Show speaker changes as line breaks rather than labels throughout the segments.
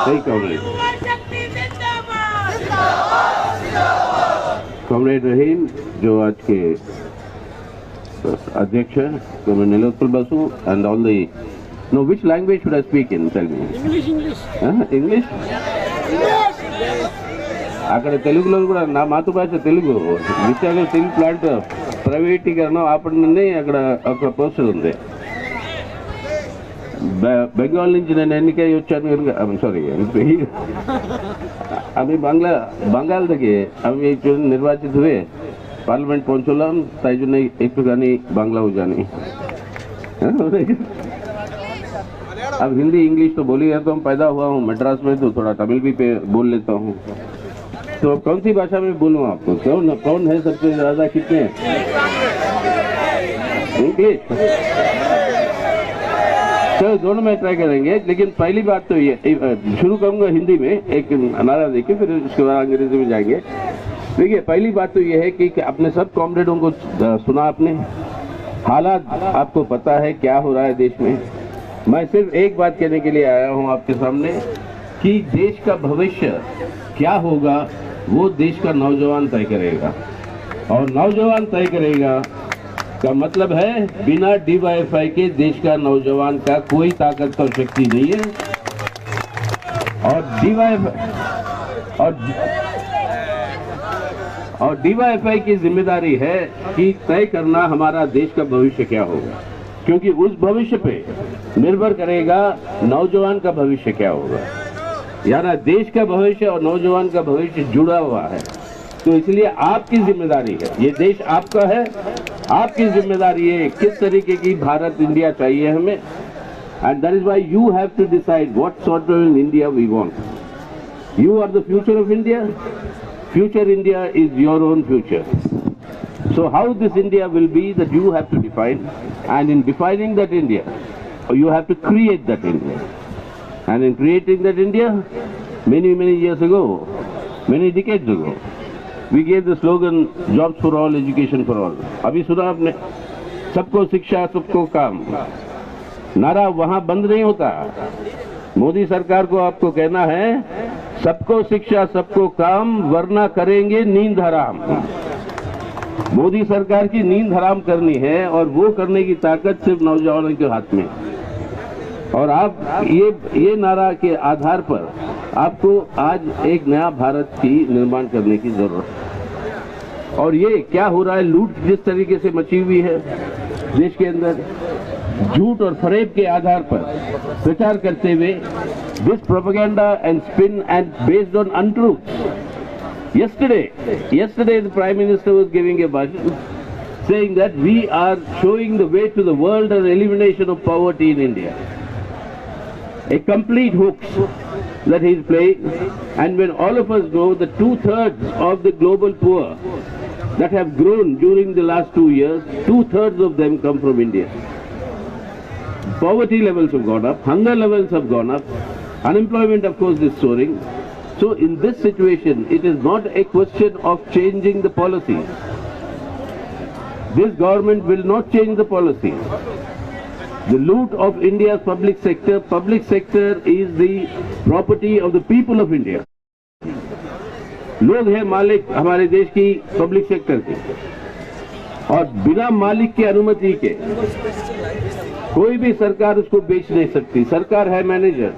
सही comrade comrade रहीम जो आज के अध्यक्ष है, comrade Nilotpal Basu and all the No, which language should I speak in? Tell me.
English.
English? అక్కడ తెలుగులో కూడా నా మాతృభాష తెలుగు. విశాఖ స్టీల్ ప్లాంట్ ప్రైవేటీకరణ ఆపడని అక్కడ ఒక పోస్టర్ ఉంది. బెంగాల్ నుంచి నేను ఎన్నికై వచ్చాను. సారీ, আমি বাঙ্গাল থেকে আমি নির্বাচিত হয়ে পার্লামেন্ট পৌঁছলাম, তাই জন্য একটুখানি বাংলাও জানি। अब हिंदी इंग्लिश तो बोली है, तो हम पैदा हुआ हूँ मद्रास में, तो थोड़ा तमिल भी बोल लेता हूँ। तो कौन सी भाषा में बोलूँ आपको? कौन है सबसे ज्यादा, कितने? इंग्लिश। तो दोनों में ट्राई करेंगे, लेकिन पहली बात तो ये शुरू करूंगा हिंदी में, एक नारा देके फिर उसके बाद अंग्रेजी में जाएंगे। देखिए, पहली बात तो ये है कि अपने सब कॉमरेडों को सुना, आपने हालात आपको पता है क्या हो रहा है देश में। मैं सिर्फ एक बात कहने के लिए आया हूं आपके सामने कि देश का भविष्य क्या होगा वो देश का नौजवान तय करेगा, और नौजवान तय करेगा का मतलब है बिना डीवाईएफआई के देश का नौजवान का कोई ताकत और शक्ति नहीं है। और डीवाईएफआई की जिम्मेदारी है कि तय करना हमारा देश का भविष्य क्या होगा, क्योंकि उस भविष्य पे निर्भर करेगा नौजवान का भविष्य क्या होगा। यानी देश का भविष्य और नौजवान का भविष्य जुड़ा हुआ है। तो इसलिए आपकी जिम्मेदारी है, ये देश आपका है, आपकी जिम्मेदारी है किस तरीके की भारत इंडिया चाहिए हमें। And that is why you have to decide what sort of India we want. You are the future of India. Future India is your own future. So how this India will be, that you have to define, and in defining that India, you have to create that India. And in creating that India, many years ago, many decades ago, we gave the slogan, jobs for all, education for all. अभी सुना आपने, सबको शिक्षा सबको काम। नारा वहाँ बंद नहीं होता। मोदी सरकार को आपको कहना है, सबको शिक्षा सबको काम, वरना करेंगे नींद हराम। मोदी सरकार की नींद हराम करनी है, और वो करने की ताकत सिर्फ नौजवानों के हाथ में। और आप ये नारा के आधार पर आपको आज एक नया भारत की निर्माण करने की जरूरत है। और ये क्या हो रहा है, लूट जिस तरीके से मची हुई है देश के अंदर, झूठ और फरेब के आधार पर प्रचार करते हुए, this propaganda and spin and based on untruth. Yesterday the Prime Minister was giving a bhasan saying that we are showing the way to the world and elimination of poverty in India. A complete hoax that he is playing, and when all of us know that 2/3 of the global poor that have grown during the last 2 years, 2/3 of them come from India. Poverty levels have gone up, hunger levels have gone up, unemployment of course is soaring. So in this situation, it is not a question of changing the policy. This government will not change the policy. The loot of India's public sector is the property of the people of India. लोग हैं मालिक हमारे देश की public sector के, और बिना मालिक की अनुमति के कोई भी सरकार उसको बेच नहीं सकती। सरकार है मैनेजर,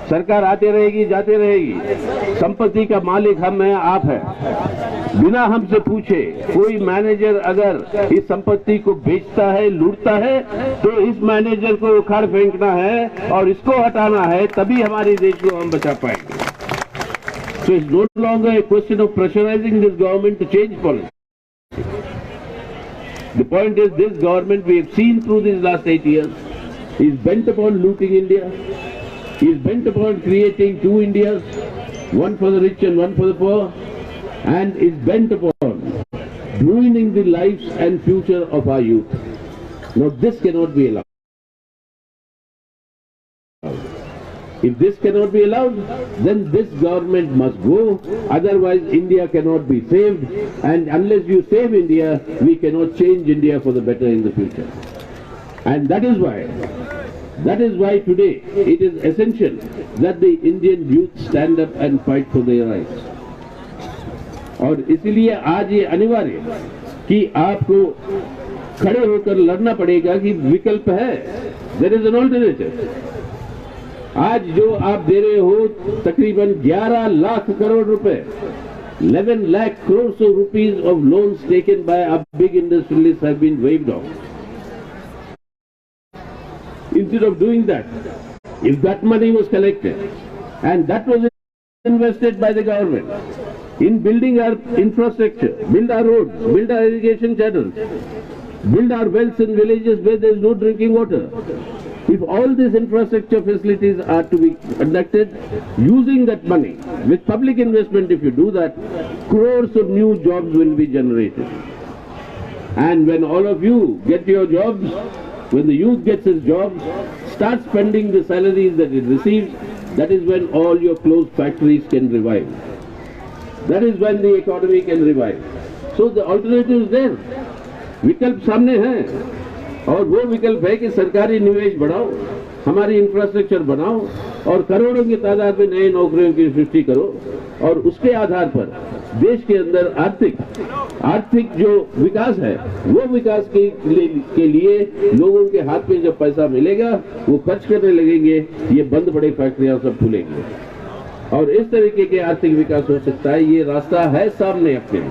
सरकार आते रहेगी जाते रहेगी, संपत्ति का मालिक हम हैं, आप हैं। बिना हमसे पूछे कोई मैनेजर अगर इस संपत्ति को बेचता है, लूटता है, तो इस मैनेजर को उखाड़ फेंकना है और इसको हटाना है, तभी हमारे देश को हम बचा पाएंगे। So it's no longer a question of pressurizing this government to change policy. The point is, this government we have seen through these last 8 years is bent upon looting India. He is bent upon creating two Indias, one for the rich and one for the poor, and is bent upon ruining the lives and future of our youth. Now this cannot be allowed. If this cannot be allowed, then this government must go, otherwise India cannot be saved, and unless you save India, we cannot change India for the better in the future. And that is why That is why today it is essential that the Indian youth stand up and fight for their rights. और इसलिए आज ये अनिवार्य है कि आपको खड़े होकर लड़ना पड़ेगा कि विकल्प है, देयर इज एन ऑल्टरनेटिव। आज जो आप दे रहे हो तकरीबन 11 लाख करोड़ रुपए, 11 lakh crores of rupees of loans taken by our big industrialists have been waived off. Instead of doing that, if that money was collected and that was invested by the government in building our infrastructure, build our roads, build our irrigation channels, build our wells in villages where there is no drinking water. If all these infrastructure facilities are to be conducted using that money with public investment, if you do that, crores of new jobs will be generated. And when all of you get your jobs, when the youth gets his jobs, start spending the salaries that it receives, that is when all your closed factories can revive. That is when the economy can revive. So the alternative is there. विकल्प सामने है, और वो विकल्प है कि सरकारी निवेश बढ़ाओ, हमारी इंफ्रास्ट्रक्चर बनाओ और करोड़ों की तादाद में नई नौकरियों की सृष्टि करो, और उसके आधार पर देश के अंदर आर्थिक जो विकास है वो विकास के लिए लोगों के हाथ में जब पैसा मिलेगा वो खर्च करने लगेंगे, ये बंद पड़े फैक्ट्रियां सब खुलेंगे और इस तरीके के आर्थिक विकास हो सकता है। ये रास्ता है सामने अपने,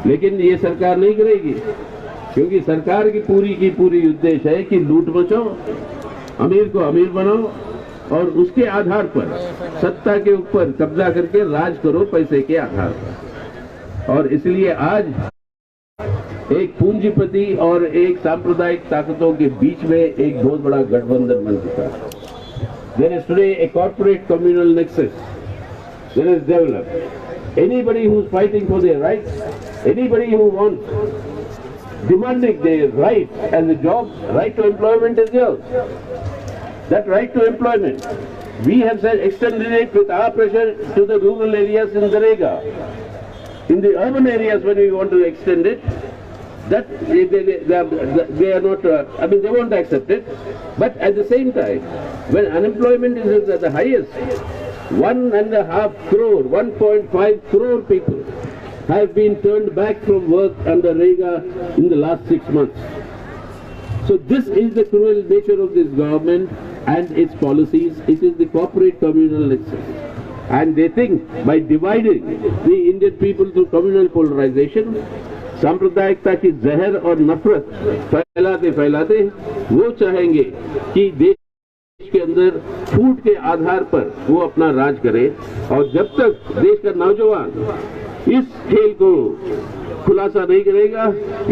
लेकिन ये सरकार नहीं करेगी, क्योंकि सरकार की पूरी उद्देश्य है कि लूट मचाओ, अमीर को अमीर बनाओ और उसके आधार पर सत्ता के ऊपर कब्जा करके राज करो पैसे के आधार पर। और इसलिए आज एक पूंजीपति और एक सांप्रदायिक ताकतों के बीच में एक बहुत बड़ा गठबंधन बन चुका है। There is today a corporate communal nexus that is developed. Anybody who is fighting for their rights, anybody who wants, demanding their right as a job, right to employment is yours. That right to employment, we have said extended it with our pressure to the rural areas in Darega. In the urban areas, when we want to extend it, that they are not, they won't accept it. But at the same time, when unemployment is at the highest, 1.5 crore, 1.5 crore people have been turned back from work under Rega in the last 6 months. So this is the cruel nature of this government and its policies. It is the corporate communal nexus. And they think by dividing the Indian people through communal polarization, सांप्रदायिकता की जहर और नफरत फैलाते फैलाते वो चाहेंगे कि देश के अंदर फूट के आधार पर वो अपना राज करे, और जब तक देश का नौजवान इस खेल को खुलासा नहीं करेगा,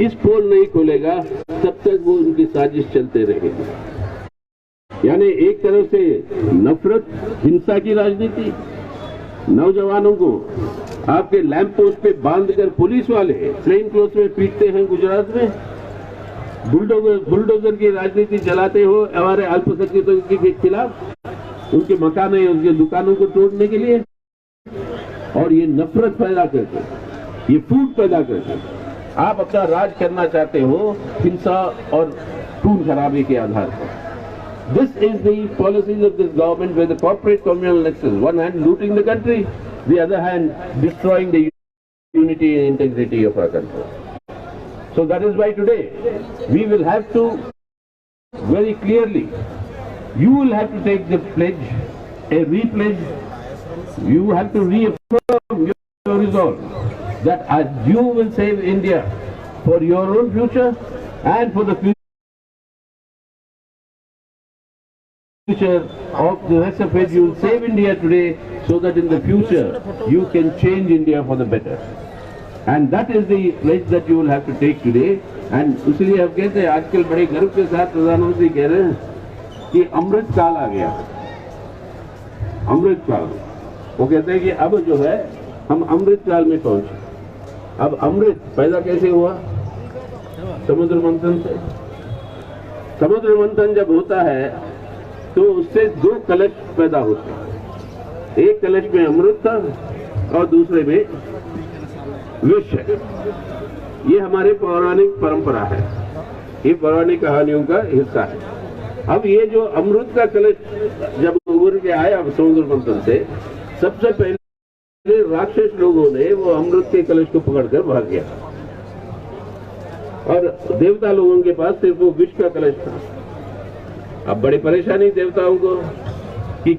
इस पोल नहीं खोलेगा, तब तक वो उनकी साजिश चलते रहेगी। यानी एक तरफ से नफरत, हिंसा की राजनीति, नौजवानों को आपके लैंप पोस्ट पे बांधकर पुलिस वाले प्लेन क्लोथ में पीटते हैं गुजरात में, बुलडोजर की राजनीति चलाते हो हमारे अल्पसंख्यकों के खिलाफ, उनके मकान है उनके दुकानों को तोड़ने के लिए, और ये नफरत पैदा करके, ये फूट पैदा करके आप अपना राज करना चाहते हो हिंसा और खून खराबे के आधार पर। This is the policies of this government, where the corporate communal nexus, one hand looting the country, the other hand destroying the unity and integrity of our country. So that is why today we will have to very clearly, you will have to take the pledge, a re-pledge, you have to reaffirm your resolve that you will save India for your own future and for the future of the rest of it. You will save India today so that in the future you can change India for the better. And that is the pledge that you will have to take today. And इसलिए हम कहते हैं आजकल बड़े गर्व के साथ प्रधानमंत्री कह रहे हैं कि अमृत काल आ गया, अमृत काल। वो कहते हैं कि अब जो है हम अमृत काल में पहुंचे। अब अमृत पैदा कैसे हुआ? समुद्र मंथन से। समुद्र मंथन जब होता है तो उससे 2 कलश पैदा होते हैं, एक कलश में अमृत था और दूसरे में विष है। ये हमारे पौराणिक परंपरा है, ये पौराणिक कहानियों का हिस्सा है। अब ये जो अमृत का कलश जब उभर के आया समुद्र मंथन से, सबसे पहले राक्षस लोगों ने वो अमृत के कलश को पकड़कर भाग गया और देवता लोगों के पास सिर्फ वो विष का कलश था। अब बड़ी परेशानी देवताओं को कि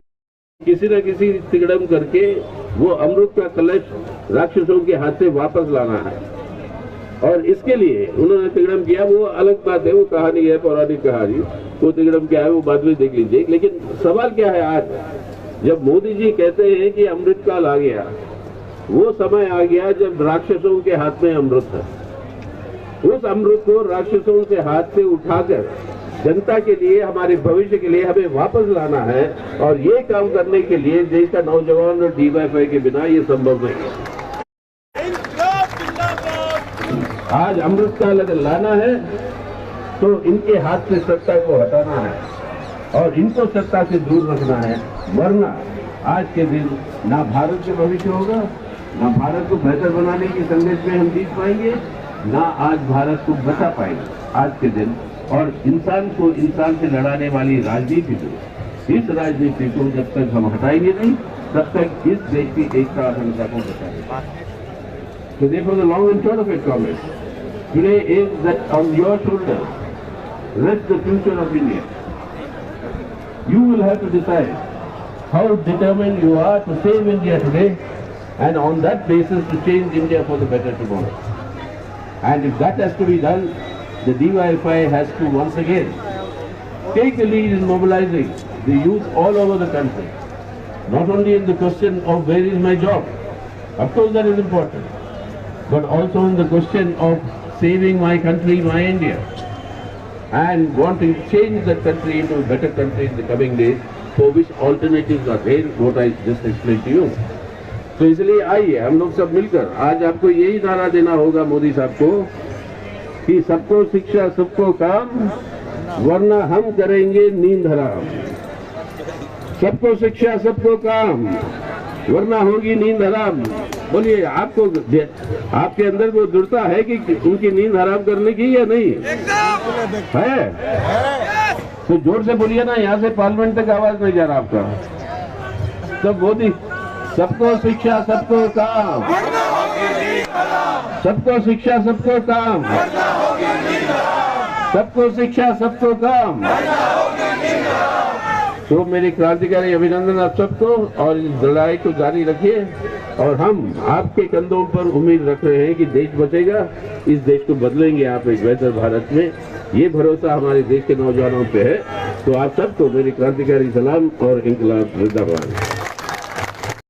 किसी न किसी तिगड़म करके वो अमृत का कलश राक्षसों के हाथ से वापस लाना है, और इसके लिए उन्होंने तिगड़म किया। वो अलग बात है, वो कहानी है, पौराणिक कहानी, वो तिगड़म क्या है वो बाद में देख लीजिए। लेकिन सवाल क्या है, आज जब मोदी जी कहते हैं कि अमृत काल आ गया, वो समय आ गया जब राक्षसों के हाथ में अमृत है। उस अमृत को राक्षसों के हाथ से उठाकर जनता के लिए, हमारे भविष्य के लिए हमें वापस लाना है, और ये काम करने के लिए देश का नौजवान और डीवाईएफआई के बिना ये संभव नहीं है। आज अमृत काल अगर लाना है तो इनके हाथ से सत्ता को हटाना है और इनको सत्ता से दूर रखना है, वरना आज के दिन ना भारत के भविष्य होगा, ना भारत को बेहतर बनाने की संदेश में हम जीत पाएंगे, ना आज भारत को बचा पाएंगे आज के दिन। और इंसान को इंसान से लड़ाने वाली राजनीति को, इस राजनीति को जब तक हम हटाएंगे नहीं, तब तक इस देश की एकता अखंडता को बचाएंगे। So therefore the long and short of it, comrades, today is that on your shoulders rests the future of India. You will have to decide how determined you are to save India today, and on that basis to change India for the better tomorrow. And if that has to be done, the DYFI has to once again take the lead in mobilizing the youth all over the country. Not only in the question of where is my job, of course that is important, but also in the question of saving my country, my India, and want to change that country into a better country in the coming days, for which alternatives are there, what I just explained to you. तो इसलिए आइए हम लोग सब मिलकर आज आपको यही नारा देना होगा मोदी साहब को कि सबको शिक्षा सबको काम, वरना हम करेंगे नींद हराम। सबको शिक्षा सबको काम, वरना होगी नींद हराम। बोलिए, आपको आपके अंदर वो दुर्ता है कि उनकी नींद हराम करने की या नहीं है? तो जोर से बोलिए ना, यहाँ से पार्लियामेंट तक आवाज नहीं जा रहा आपका। सब मोदी, सबको शिक्षा सबको काम, सबको शिक्षा सबको काम, सबको शिक्षा सबको काम। तो मेरी क्रांतिकारी अभिनंदन आप सबको, और इस लड़ाई को जारी रखिए, और हम आपके कंधों पर उम्मीद रख रहे हैं कि देश बचेगा, इस देश को बदलेंगे आप एक बेहतर भारत में। ये भरोसा हमारे देश के नौजवानों पे है। तो आप सबको मेरी क्रांतिकारी सलाम और इंकलाब जिंदाबाद।